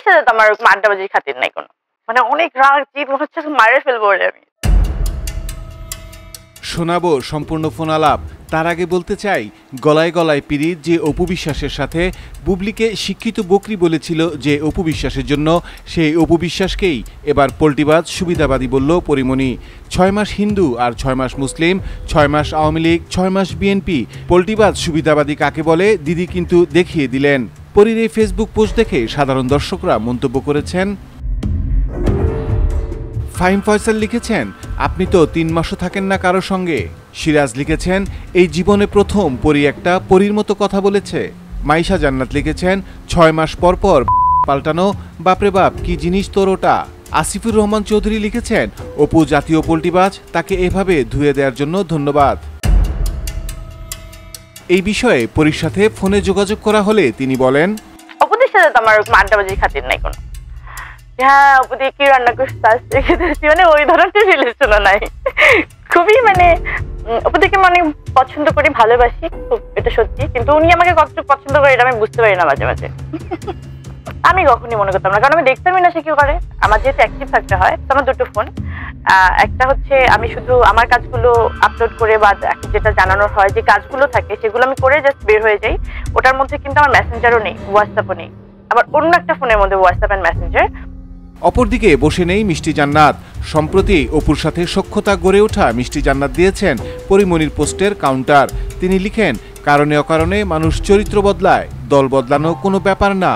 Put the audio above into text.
অপুদের সাথে তো আমার আড্ডাবাজির খাতির নাই কোনো, মানে অনেক রাগ জিদ মনে হচ্ছে মারে ফেলবো আমি। শোনাবো সম্পূর্ণ ফোন আলাপ। তার আগে বলতে চাই, গলায় গলায় পিরিত যে অপু বিশ্বাসের সাথে বুবলিকে শিক্ষিত বকরি বলেছিল যে অপু বিশ্বাসের জন্য, সেই অপু বিশ্বাসকেই এবার পল্টিবাজ সুবিধাবাদী বলল পরিমণি। 6 মাস হিন্দু আর 6 মাস মুসলিম, 6 মাস আওয়ামী লীগ, 6 মাস বিএনপি, পল্টিবাজ সুবিধাবাদী কাকে বলে দিদি কিন্তু দেখিয়ে দিলেন। পরীর এই ফেসবুক পোস্ট দেখে সাধারণ দর্শকরা মন্তব্য করেছেন। ফাহিম ফয়সাল লিখেছেন, আপনি তো 3 মাসও থাকেন না কারো সঙ্গে। সিরাজ লিখেছেন, এই জীবনে প্রথম পরী একটা পরীর মতো কথা বলেছে। মাইশা জান্নাত লিখেছেন, 6 মাস পর পর পাল্টানো, বাপরে বাপ কি জিনিস তোর ওটা। আসিফুর রহমান চৌধুরী লিখেছেন, অপু জাতীয় পল্টিবাজ, তাকে এভাবে ধুয়ে দেওয়ার জন্য ধন্যবাদ। এই বিষয়ে পরীর সাথে ফোনে যোগাযোগ করা হলে তিনি বলেন, অপুদের সাথে তো আমার আড্ডাবাজির খাতির নাই কোনো। হ্যাঁ, অপুদি কি রান্না করতে মানে ওই ধরনের রিলেশনও নাই। খুবই মানে অপুদিকে মানে পছন্দ করি, ভালোবাসি খুব, এটা সত্যি। কিন্তু উনি আমাকে কতটুকু পছন্দ করে এটা আমি বুঝতে পারি না মাঝে মাঝে। আমি কখনই মনে করতাম না, কারণ আমি দেখতামই না সে কি করে। আমার যেহেতু অ্যাক্টিভ থাকতে হয়, তো আমার 2টো ফোন। একটা হচ্ছে আমি শুধু আমার কাজগুলো আপলোড করে বা যেটা জানানোর হয় যে কাজগুলো থাকে সেগুলো আমি করে জাস্ট বের হয়ে যাই। ওটার মধ্যে কিন্তু আমার মেসেঞ্জারও নেই, হোয়াটসঅ্যাপও নেই। আবার অন্য একটা ফোনের মধ্যে হোয়াটসঅ্যাপ অ্যান্ড মেসেঞ্জার। অপরদিকে বসে নেই মিষ্টি জান্নাত। সম্প্রতি অপুর সাথে সখ্যতা গড়ে ওঠা মিষ্টি জান্নাত দিয়েছেন পরিমণির পোস্টের কাউন্টার। তিনি লিখেন, কারণে অকারণে মানুষ চরিত্র বদলায়, দল বদলানো কোনো ব্যাপার না।